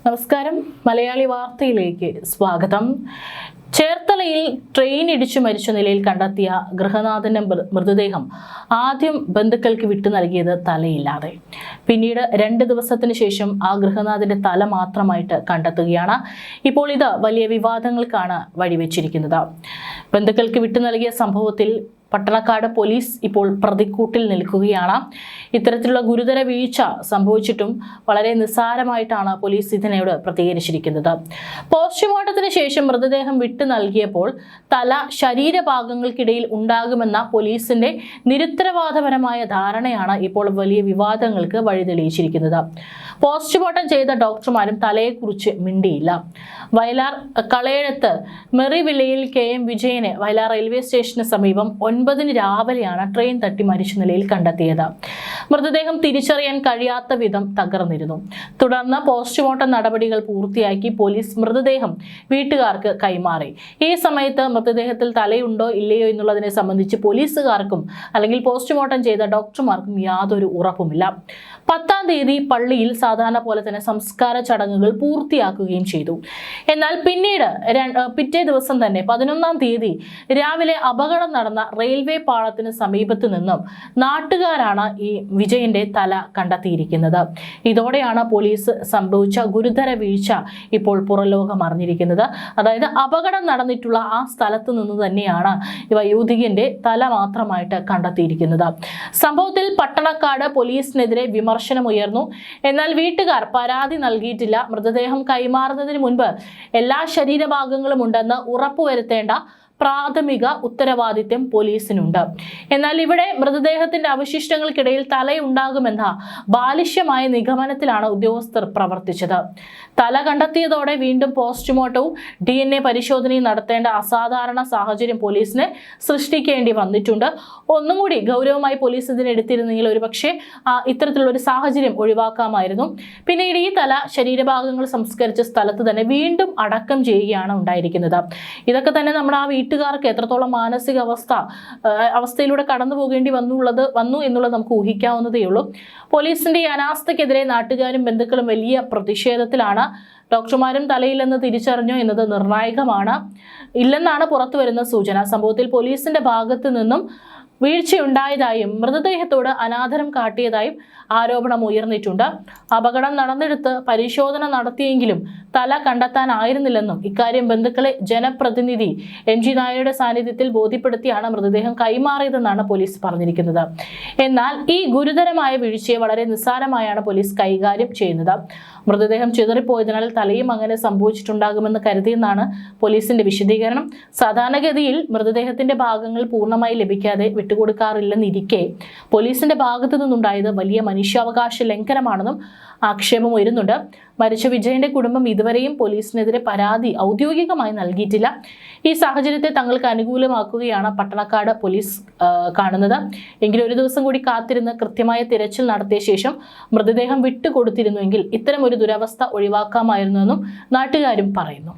നമസ്കാരം. മലയാളി വാർത്തയിലേക്ക് സ്വാഗതം. ചേർത്തലയിൽ ട്രെയിൻ ഇടിച്ചു മരിച്ച നിലയിൽ കണ്ടെത്തിയ ഗൃഹനാഥന്റെ മൃതദേഹം ആദ്യം ബന്ധുക്കൾക്ക് വിട്ടു നൽകിയത് തലയില്ലാതെ. പിന്നീട് 2 ദിവസത്തിന് ശേഷം ആ ഗൃഹനാഥന്റെ തല മാത്രമായിട്ട് കണ്ടെത്തുകയാണ്. ഇപ്പോൾ ഇത് വലിയ വിവാദങ്ങൾക്കാണ് വഴിവെച്ചിരിക്കുന്നത്. ബന്ധുക്കൾക്ക് വിട്ടു നൽകിയ സംഭവത്തിൽ പട്ടണക്കാട് പോലീസ് ഇപ്പോൾ പ്രതിക്കൂട്ടിൽ നിൽക്കുകയാണ്. ഇത്തരത്തിലുള്ള ഗുരുതര വീഴ്ച സംഭവിച്ചിട്ടും വളരെ നിസ്സാരമായിട്ടാണ് പോലീസ് ഇതിനോട് പ്രതികരിച്ചിരിക്കുന്നത്. പോസ്റ്റ്മോർട്ടത്തിന് ശേഷം മൃതദേഹം വിട്ടു നൽകിയപ്പോൾ തല ശരീരഭാഗങ്ങൾക്കിടയിൽ ഉണ്ടാകുമെന്ന പോലീസിന്റെ നിരുത്തരവാദപരമായ ധാരണയാണ് ഇപ്പോൾ വലിയ വിവാദങ്ങൾക്ക് വഴിതെളിയിച്ചിരിക്കുന്നത്. പോസ്റ്റ്മോർട്ടം ചെയ്ത ഡോക്ടർമാരും തലയെക്കുറിച്ച് മിണ്ടിയില്ല. വയലാർ കളയഴത്ത് മെറിവില്ലയിൽ KM വിജയനെ വയലാർ റെയിൽവേ സ്റ്റേഷന് സമീപം 9 രാവിലെയാണ് ട്രെയിൻ തട്ടി മരിച്ച നിലയിൽ കണ്ടെത്തിയത്. മൃതദേഹം തിരിച്ചറിയാൻ കഴിയാത്ത വിധം തകർന്നിരുന്നു. തുടർന്ന് പോസ്റ്റ്മോർട്ടം നടപടികൾ പൂർത്തിയാക്കി പോലീസ് മൃതദേഹം വീട്ടുകാർക്ക് കൈമാറി. ഈ സമയത്ത് മൃതദേഹത്തിൽ തലയുണ്ടോ ഇല്ലയോ എന്നുള്ളതിനെ സംബന്ധിച്ച് പോലീസുകാർക്കും അല്ലെങ്കിൽ പോസ്റ്റ്മോർട്ടം ചെയ്ത ഡോക്ടർമാർക്കും യാതൊരു ഉറപ്പുമില്ല. 10-ാം തീയതി പള്ളിയിൽ സാധാരണ പോലെ തന്നെ സംസ്കാര ചടങ്ങുകൾ പൂർത്തിയാക്കുകയും ചെയ്തു. എന്നാൽ പിന്നീട് പിറ്റേ ദിവസം തന്നെ 11-ാം തീയതി രാവിലെ അപകടം നടന്ന റെയിൽവേ പാളത്തിന് സമീപത്ത് നിന്നും നാട്ടുകാരാണ് ഈ വിജയന്റെ തല കണ്ടെത്തിയിരിക്കുന്നത്. ഇതോടെയാണ് പോലീസ് സംഭവിച്ച ഗുരുതര വീഴ്ച ഇപ്പോൾ പുറലോകം അറിഞ്ഞിരിക്കുന്നത്. അതായത് അപകടം നടന്നിട്ടുള്ള ആ സ്ഥലത്ത് നിന്ന് തന്നെയാണ് ഈ വയോധികന്റെ തല മാത്രമായിട്ട് കണ്ടെത്തിയിരിക്കുന്നത്. സംഭവത്തിൽ പട്ടണക്കാട് പോലീസിനെതിരെ വിമർശനമുയർന്നു. എന്നാൽ വീട്ടുകാർ പരാതി നൽകിയിട്ടില്ല. മൃതദേഹം കൈമാറുന്നതിന് മുൻപ് എല്ലാ ശരീരഭാഗങ്ങളും ഉണ്ടെന്ന് ഉറപ്പുവരുത്തേണ്ട പ്രാഥമിക ഉത്തരവാദിത്വം പോലീസിനുണ്ട്. എന്നാൽ ഇവിടെ മൃതദേഹത്തിന്റെ അവശിഷ്ടങ്ങൾക്കിടയിൽ തലയുണ്ടാകുമെന്ന ബാലിശ്യമായ നിഗമനത്തിലാണ് ഉദ്യോഗസ്ഥർ പ്രവർത്തിച്ചത്. തല കണ്ടെത്തിയതോടെ വീണ്ടും പോസ്റ്റ്മോർട്ടവും DNA പരിശോധനയും നടത്തേണ്ട അസാധാരണ സാഹചര്യം പോലീസിന് സൃഷ്ടിക്കേണ്ടി വന്നിട്ടുണ്ട്. ഒന്നും കൂടി ഗൗരവമായി പോലീസ് ഇതിനെടുത്തിരുന്നെങ്കിൽ ഒരുപക്ഷെ ഇത്തരത്തിലുള്ള ഒരു സാഹചര്യം ഒഴിവാക്കാമായിരുന്നു. പിന്നീട് ഈ തല ശരീരഭാഗങ്ങൾ സംസ്കരിച്ച സ്ഥലത്ത് തന്നെ വീണ്ടും അടക്കം ചെയ്യുകയാണ് ഉണ്ടായിരിക്കുന്നത്. ഇതൊക്കെ തന്നെ നമ്മുടെ ആ വീട്ടുകാർക്ക് എത്രത്തോളം മാനസിക അവസ്ഥയിലൂടെ കടന്നു പോകേണ്ടി വന്നു എന്നുള്ളത് നമുക്ക് ഊഹിക്കാവുന്നതേ ഉള്ളൂ. പോലീസിന്റെ അനാസ്ഥയ്ക്കെതിരെ നാട്ടുകാരും ബന്ധുക്കളും വലിയ പ്രതിഷേധത്തിലാണ്. ഡോക്ടർമാരും തലയില്ലെന്ന് തിരിച്ചറിഞ്ഞോ എന്നത് നിർണായകമാണ്. ഇല്ലെന്നാണ് പുറത്തു വരുന്ന സൂചന. സംഭവത്തിൽ പോലീസിന്റെ ഭാഗത്തു നിന്നും വീഴ്ചയുണ്ടായതായും മൃതദേഹത്തോട് അനാദരം കാട്ടിയതായും ആരോപണം ഉയർന്നിട്ടുണ്ട്. അപകടം നടന്നെടുത്ത് പരിശോധന നടത്തിയെങ്കിലും തല കണ്ടെത്താനായിരുന്നില്ലെന്നും ഇക്കാര്യം ബന്ധുക്കളെ ജനപ്രതിനിധി MG നായരുടെ സാന്നിധ്യത്തിൽ ബോധ്യപ്പെടുത്തിയാണ് മൃതദേഹം കൈമാറിയതെന്നാണ് പോലീസ് പറഞ്ഞിരിക്കുന്നത്. എന്നാൽ ഈ ഗുരുതരമായ വീഴ്ചയെ വളരെ നിസ്സാരമായാണ് പോലീസ് കൈകാര്യം ചെയ്യുന്നത്. മൃതദേഹം ചിതറിപ്പോയതിനാൽ തലയും അങ്ങനെ സംഭവിച്ചിട്ടുണ്ടാകുമെന്ന് കരുതിയെന്നാണ് പോലീസിന്റെ വിശദീകരണം. സാധാരണഗതിയിൽ മൃതദേഹത്തിന്റെ ഭാഗങ്ങൾ പൂർണ്ണമായി ലഭിക്കാതെ വിട്ടുകൊടുക്കാറില്ലെന്നിരിക്കെ പോലീസിന്റെ ഭാഗത്തു നിന്നുണ്ടായത് വലിയ മനുഷ്യാവകാശ ലംഘനമാണെന്നും ആക്ഷേപം ഉയരുന്നുണ്ട്. മരിച്ച വിജയന്റെ കുടുംബം ഇതുവരെയും പോലീസിനെതിരെ പരാതി ഔദ്യോഗികമായി നൽകിയിട്ടില്ല. ഈ സാഹചര്യത്തെ തങ്ങൾക്ക് അനുകൂലമാക്കുകയാണ് പട്ടണക്കാട് പോലീസ് കാണുന്നത്. എങ്കിലും ഒരു ദിവസം കൂടി കാത്തിരുന്ന് കൃത്യമായ തിരച്ചിൽ നടത്തിയ ശേഷം മൃതദേഹം വിട്ടുകൊടുത്തിരുന്നുവെങ്കിൽ ഇത്തരം ഒരു ദുരവസ്ഥ ഒഴിവാക്കാമായിരുന്നുവെന്നും നാട്ടുകാരും പറയുന്നു.